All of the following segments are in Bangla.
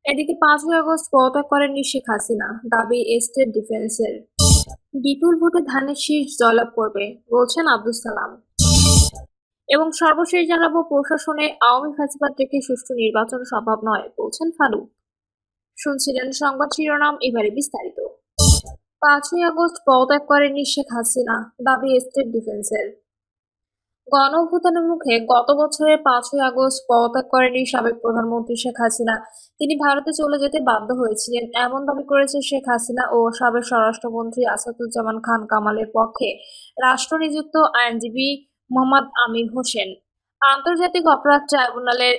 এদিকে 5ই আগস্ট পদত্যাগ করেননি শেখ হাসিনা, দাবি স্টেট ডিফেন্সের। বিপুল ভোটে ধানের শীষ জয়লাভ করবে বলছেন আব্দুস সালাম। এবং সর্বশেষ জানাবো, প্রশাসনে আওয়ামী ফ্যাসিবাদ থেকে সুষ্ঠু নির্বাচন সম্ভব নয় বলছেন ফারুক। শুনছিলেন সংবাদ শিরোনাম, এবারে বিস্তারিত। 5ই আগস্ট পদত্যাগ করেননি শেখ হাসিনা, দাবি স্টেট ডিফেন্সের। গণ অভ্যুত্থানের মুখে গত বছরের 5ই আগস্ট পদত্যাগ করেননি সাবেক প্রধানমন্ত্রী শেখ হাসিনা। তিনি ভারতে চলে যেতে বাধ্য হয়েছিলেন, এমন দাবি করেছে শেখ হাসিনা ও সাবেক স্বরাষ্ট্রমন্ত্রী আসাদুজ্জামান খান কামালের পক্ষে রাষ্ট্রনিযুক্ত আইনজীবী মোহাম্মদ আমির হোসেন। আন্তর্জাতিক অপরাধ ট্রাইব্যুনালের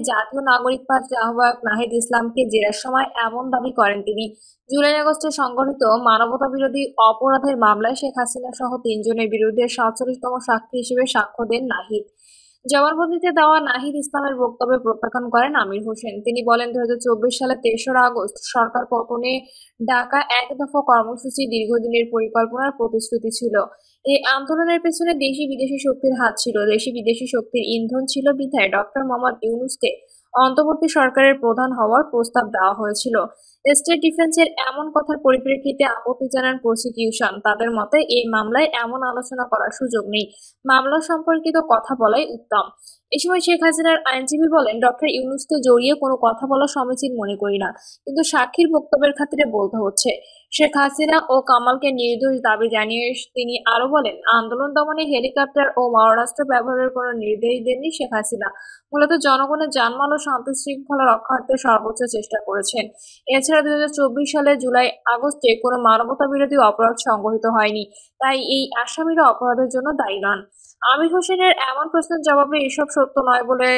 জাতীয় নাগরিক পার্টির আহ্বায়ক নাহিদ ইসলামকে জেরার সময় এমন দাবি করেন তিনি। জুলাই-আগস্টে সংঘটিত মানবতাবিরোধী অপরাধের মামলায় শেখ হাসিনা সহ ৩ জনের বিরুদ্ধে ৪৭তম সাক্ষী হিসেবে সাক্ষ্য দেন নাহিদ। জবানবন্দিতে দেওয়া নাহিদ ইসলামের বক্তব্য প্রত্যাখ্যান করেন আমির হোসেন। তিনি বলেন, ২০২৪ সালের ৩রা আগস্ট সরকার পতনে ডাকা এক দফা কর্মসূচি দীর্ঘদিনের পরিকল্পনার প্রতিশ্রুতি ছিল। এই আন্দোলনের পেছনে দেশি বিদেশি শক্তির হাত ছিল। দেশি বিদেশি শক্তির ইন্ধন ছিল বিধায় ডক্টর মোহাম্মদ ইউনূসকে অন্তর্বর্তী সরকারের প্রধান হওয়ার প্রস্তাব দেওয়া হয়েছিল। স্টেট ডিফেন্সের এমন কথার পরিপ্রেক্ষিতে আপত্তি জানান প্রসিকিউশন। তাদের মতে, এই মামলায় এমন আলোচনা করার সুযোগ নেই, মামলা সম্পর্কিত কথা বলাই উত্তম। এ সময় শেখ হাসিনার আইনজীবী বলেন, ডক্টর ইউনূসকে জড়িয়ে কোনো কথা বলা সমীচীন মনে করি না, কিন্তু সাক্ষীর বক্তব্যের খাতিরে বলতে হচ্ছে। শেখ হাসিনা ও কামালকে নির্দোষ দাবি জানিয়ে তিনি আরো বলেন, আন্দোলন দমনে হেলিকপ্টার ও মারণাস্ত্র ব্যবহারের কোনো নির্দেশ দেননি শেখ হাসিনা। মূলত জনগণের জানমাল ও শান্তি শৃঙ্খলা রক্ষার্থে সর্বোচ্চ চেষ্টা করেছেন। এছাড়া ২০২৪ সালের জুলাই-আগস্টে কোনো মানবতাবিরোধী অপরাধ সংঘটিত হয়নি, তাই এই আসামিরা অপরাধের জন্য দায়ী নন। আমির হোসেনের এমন প্রশ্নের জবাবে এসব সত্য নয় বলে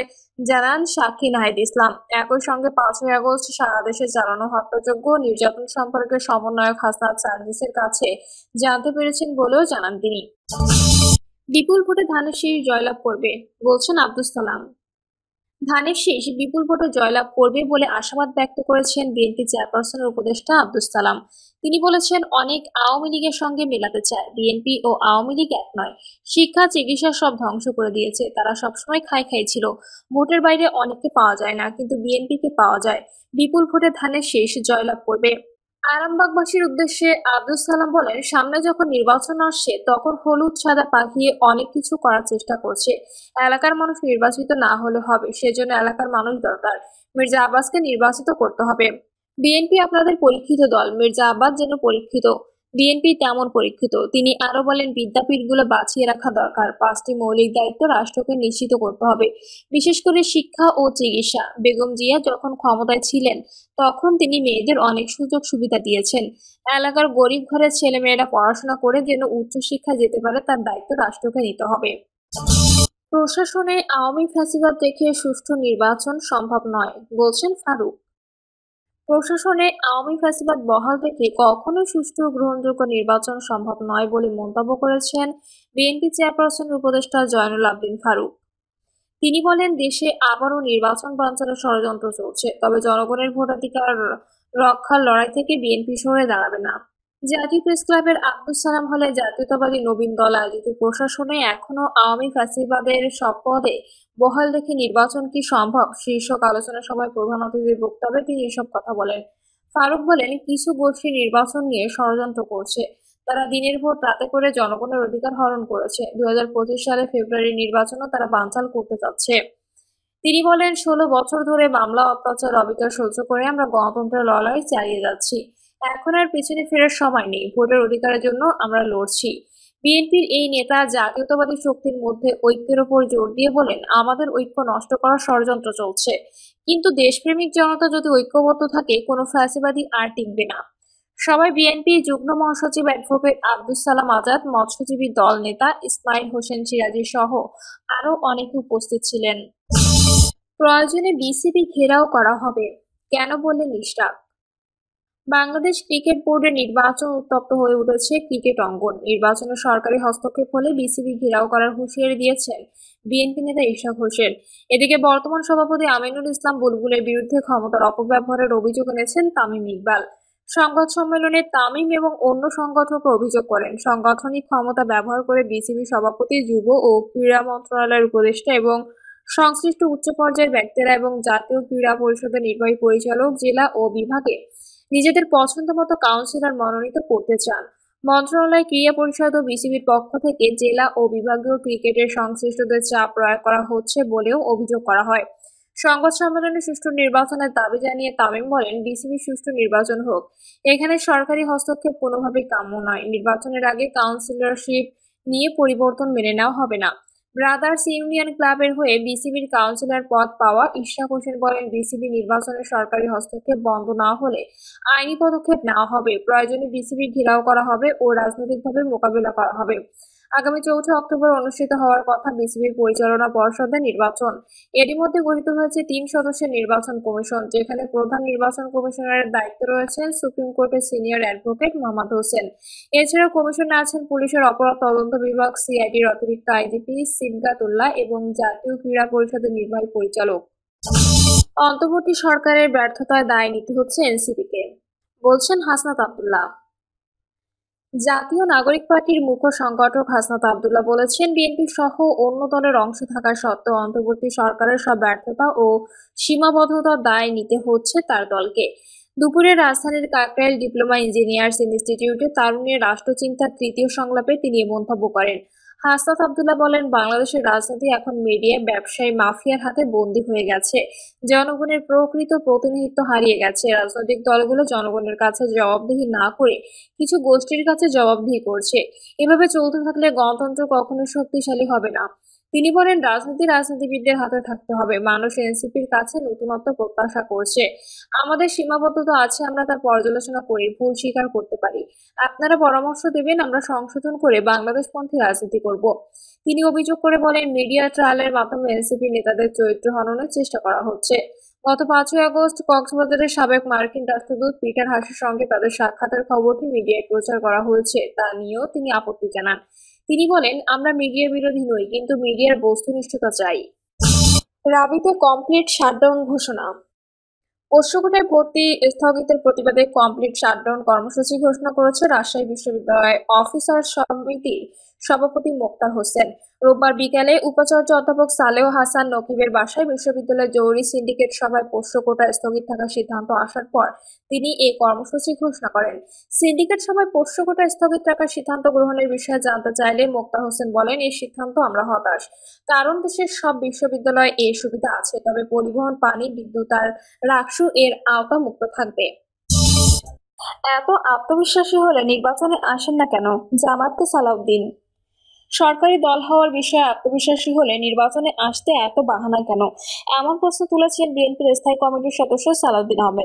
জানান সাক্ষী নাহিদ ইসলাম। একই সঙ্গে 5ই আগস্ট সারা দেশে চালানো হত্যাযজ্ঞ ও নির্যাতন সম্পর্কে সমন্বয়ক হাসনাত সার্জিসের কাছে জানতে পেরেছেন বলেও জানান তিনি। বিপুল ভোটে ধানের শীষ জয়লাভ করবে বলছেন আব্দুস সালাম। ধানের শীষ বিপুল ভোটে জয়লাভ করবে বলে আশাবাদ ব্যক্ত করেছেন বিএনপি চেয়ারপারসনের উপদেষ্টা আব্দুস সালাম। তিনি বলেছেন, অনেক আওয়ামী লীগের সঙ্গে মেলাতে চায়, বিএনপি ও আওয়ামী লীগ এক নয়। শিক্ষা চিকিৎসা সব ধ্বংস করে দিয়েছে, তারা সবসময় খাই খাই ছিল। ভোটের বাইরে অনেককে পাওয়া যায় না, কিন্তু বিএনপিকে পাওয়া যায়। বিপুল ভোটে ধানের শীষ জয়লাভ করবে। আরামবাগবাসীর উদ্দেশ্যে আব্দুস সালাম বলেন, সামনে যখন নির্বাচন আসছে তখন হলুদ সাদা পাকিয়ে অনেক কিছু করার চেষ্টা করছে। এলাকার মানুষ নির্বাচিত না হলে হবে, সেজন্য এলাকার মানুষ দরকার। মির্জা আব্বাসকে নির্বাচিত করতে হবে। বিএনপি আপনাদের পরীক্ষিত দল, মির্জা আব্বাস যেন পরীক্ষিত, বিএনপি তেমন পরীক্ষিত। তিনি আরো বলেন, বিদ্যাপীঠগুলো বাঁচিয়ে রাখা দরকার। 5টি মৌলিক দায়িত্ব রাষ্ট্রকে নিশ্চিত করতে হবে, বিশেষ করে শিক্ষা ও চিকিৎসা। বেগম জিয়া যখন ক্ষমতায় ছিলেন তখন তিনি মেয়েদের অনেক সুযোগ সুবিধা দিয়েছেন। এলাকার গরিব ঘরের ছেলেমেয়েরা পড়াশোনা করে যেন উচ্চশিক্ষায় যেতে পারে, তার দায়িত্ব রাষ্ট্রকে নিতে হবে। প্রশাসনে আওয়ামী ফ্যাসিবাদ দেখে সুষ্ঠু নির্বাচন সম্ভব নয় বলছেন ফারুক। প্রশাসনে আওয়ামী ফ্যাসিবাদ বহাল রেখে কখনোই সুষ্ঠু ও গ্রহণযোগ্য নির্বাচন সম্ভব নয় বলে মন্তব্য করেছেন বিএনপি চেয়ারপারসনের উপদেষ্টা জয়নুল আবদিন ফারুক। তিনি বলেন, দেশে আবারও নির্বাচন বানচালের ষড়যন্ত্র চলছে, তবে জনগণের ভোটাধিকার রক্ষার লড়াই থেকে বিএনপি সরে দাঁড়াবে না। জাতীয় প্রেসক্লাবের আব্দুস সালাম হলে জাতীয়তাবাদী নবীন দল আয়োজিত প্রশাসনে এখনো আওয়ামী ফ্যাসিবাদের সব পদে বহাল রেখে নির্বাচন কি সম্ভব শীর্ষক আলোচনা সভায় প্রধান অতিথির বক্তব্যে তিনি এসব কথা বলেন। ফারুক বলেন, কিছু গোষ্ঠী নির্বাচন নিয়ে ষড়যন্ত্র করছে। তারা দিনের ভোট রাতে করে জনগণের অধিকার হরণ করেছে। ২০২৫ সালের ফেব্রুয়ারি নির্বাচনও তারা বানচাল করতে চাচ্ছে। তিনি বলেন, ১৬ বছর ধরে মামলা, অত্যাচার, অবিচার সহ্য করে আমরা গণতন্ত্রের লড়াই চালিয়ে যাচ্ছি। এখন আর পেছনে ফেরার সময় নেই। ভোটের অধিকারের জন্য আমরা লড়ছি। বিএনপির এই নেতা জাতীয়তাবাদী শক্তির মধ্যে ঐক্যের ওপর জোর দিয়ে বলেন, আমাদের ঐক্য নষ্ট করার ষড়যন্ত্র চলছে। কিন্তু দেশপ্রেমিক জনতা যদি ঐক্যবদ্ধ থাকে, কোনো ফ্যাসিবাদী আর টিকবে না। সবাই বিএনপির যুগ্ম মহাসচিব অ্যাডভোকেট আব্দুস সালাম আজাদ, মৎস্যজীবী দল নেতা ইসমাইল হোসেন সিরাজী সহ আরো অনেকে উপস্থিত ছিলেন। প্রয়োজনে বিসিবি ঘেরাও করা হবে, কেন বললেন ইশরাক। বাংলাদেশ ক্রিকেট বোর্ডের নির্বাচন উত্তপ্ত হয়ে উঠেছে ক্রিকেট অঙ্গন। নির্বাচনে সরকারি হস্তক্ষেপ হলে বিসিবি ঘেরাও করার হুঁশিয়ারি দিয়েছেন বিএনপি নেতা ইশরাক হোসেন। এদিকে বর্তমান সভাপতি আমিনুল ইসলাম বুলবুলের বিরুদ্ধে ক্ষমতার অপব্যবহারের অভিযোগ এনেছেন তামিম ইকবাল। সংবাদ সম্মেলনে তামিম এবং অন্য সংগঠকরা অভিযোগ করেন, সাংগঠনিক ক্ষমতা ব্যবহার করে বিসিবি সভাপতি, যুব ও ক্রীড়া মন্ত্রণালয়ের উপদেষ্টা এবং সংশ্লিষ্ট উচ্চ পর্যায়ের ব্যক্তিরা এবং জাতীয় ক্রীড়া পরিষদের নির্বাহী পরিচালক জেলা ও বিভাগে নিজেদের পছন্দমতো কাউন্সিলর মনোনীত করতে চান। মন্ত্রণালয়, ক্রীড়া পরিষদ ও বিসিবির পক্ষ থেকে জেলা ও বিভাগীয় ক্রিকেটের সংশ্লিষ্টদের চাপ প্রয়োগ করা হচ্ছে বলেও অভিযোগ করা হয়। সংবাদ সম্মেলনে সুষ্ঠু নির্বাচনের দাবি জানিয়ে তামিম বলেন, বিসিবি সুষ্ঠু নির্বাচন হোক, এখানে সরকারি হস্তক্ষেপ কোনোভাবেই কাম্য নয়। নির্বাচনের আগে কাউন্সিলরশিপ নিয়ে পরিবর্তন মেনে নেওয়া হবে না। ব্রাদার্স ইউনিয়ন ক্লাবের হয়ে বিসিবির কাউন্সিলর পদ পাওয়া ইশরাক হোসেন বলেন, বিসিবি নির্বাচনে সরকারি হস্তক্ষেপ বন্ধ না হলে আইনি পদক্ষেপ নেওয়া হবে। প্রয়োজনে বিসিবি ঘেরাও করা হবে ও রাজনৈতিকভাবে মোকাবিলা করা হবে। আগামী 4 অক্টোবর অনুষ্ঠিত হওয়ার কথা বিসিবির পরিচালনা পর্ষদের নির্বাচন। এরই মধ্যে গঠিত হয়েছে 3 সদস্যের নির্বাচন কমিশন, যেখানে প্রধান নির্বাচন কমিশনারের দায়িত্বে রয়েছেন সুপ্রিম কোর্টের সিনিয়র অ্যাডভোকেট মোহাম্মদ হোসেন। এছাড়াও কমিশনে আছেন পুলিশের অপরাধ তদন্ত বিভাগ সিআইডির অতিরিক্ত আইজিপি সিবগাতুল্লাহ এবং জাতীয় ক্রীড়া পরিষদের নির্বাহী পরিচালক। অন্তর্বর্তী সরকারের ব্যর্থতায় দায় নিতে হচ্ছে এনসিপিকে, বলছেন হাসনাত আব্দুল্লাহ। জাতীয় নাগরিক পার্টির মুখ্য সংগঠক হাসনাত আব্দুল্লাহ বলেছেন, বিএনপি সহ অন্য দলের অংশ থাকা সত্ত্বেও অন্তর্বর্তী সরকারের সব ব্যর্থতা ও সীমাবদ্ধতার দায় নিতে হচ্ছে তার দলকে। দুপুরে রাজধানীর কাকরাইল ডিপ্লোমা ইঞ্জিনিয়ার্স ইনস্টিটিউটে তারুণ্যের রাষ্ট্রচিন্তার তৃতীয় সংলাপে তিনি এ মন্তব্য করেন। হাসনাত আব্দুল্লাহ বলেন, বাংলাদেশের রাজনীতি এখন মিডিয়া ব্যবসায়ী মাফিয়ার হাতে বন্দী হয়ে গেছে। জনগণের প্রকৃত প্রতিনিধিত্ব হারিয়ে গেছে। রাজনৈতিক দলগুলো জনগণের কাছে জবাবদিহি না করে কিছু গোষ্ঠীর কাছে জবাবদিহি করছে। এভাবে চলতে থাকলে গণতন্ত্র কখনোই শক্তিশালী হবে না। তিনি বলেন, রাজনীতিবিদদের হাতে থাকতে হবে। মানুষ এনসিপির কাছে নতুনত্ব প্রত্যাশা করছে। আমাদের সীমাবদ্ধতা আছে, আমরা তার পর্যালোচনা করি, ভুল স্বীকার করতে পারি। আপনারা পরামর্শ দেবেন, আমরা সংশোধন করে বাংলাদেশপন্থী রাজনীতি করব। তিনি অভিযোগ করে বলেন, মিডিয়া ট্রায়ালের মাধ্যমে এনসিপি নেতাদের চরিত্র হননের চেষ্টা করা হচ্ছে। গত 5ই আগস্ট কক্সবাজারের সাবেক মার্কিন রাষ্ট্রদূত পিটার হাসের সঙ্গে তাদের সাক্ষাতের খবরটি মিডিয়ায় প্রচার করা হয়েছে, তা নিয়েও তিনি আপত্তি জানান। তিনি বলেন, আমরা মিডিয়া বিরোধী নই, কিন্তু মিডিয়ার বস্তুনিষ্ঠতা চাই। রাবিতে কমপ্লিট শাটডাউন ঘোষণা। পোষ্যকোটায় ভর্তি স্থগিতের প্রতিবাদে কমপ্লিট শাটডাউন কর্মসূচি ঘোষণা করেছে রাজশাহী বিশ্ববিদ্যালয় অফিসার সমিতির সভাপতি মোক্তার হোসেন। রোববার বিকেলে উপাচার্য অধ্যাপক সালেহ হাসান নকিবের বাসায় বিশ্ববিদ্যালয়ের জরুরি সিন্ডিকেট সভায় পোষ্যকোটা স্থগিত থাকার সিদ্ধান্ত আসার পর তিনি এই কর্মসূচি ঘোষণা করেন। সিন্ডিকেট সভায় পোষ্যকোটা স্থগিত রাখার সিদ্ধান্ত গ্রহণের বিষয়ে জানতে চাইলে মোক্তার হোসেন বলেন, এই সিদ্ধান্ত আমরা হতাশ। কারণ দেশের সব বিশ্ববিদ্যালয়ে এই সুবিধা আছে, তবে পরিবহন, পানি, বিদ্যুৎ আর রাকসু এর আওতা মুক্ত থাকবে। এত আত্মবিশ্বাসী হলে নির্বাচনে আসেন না কেন? জামায়াতে সালাউদ্দিন। সরকারি দল হওয়ার বিষয়ে আত্মবিশ্বাসী হলে নির্বাচনে আসতে এত বাহানা কেন? এমন প্রশ্ন তুলেছেন বিএনপির স্থায়ী কমিটির সদস্য সালাউদ্দিন আহমেদ।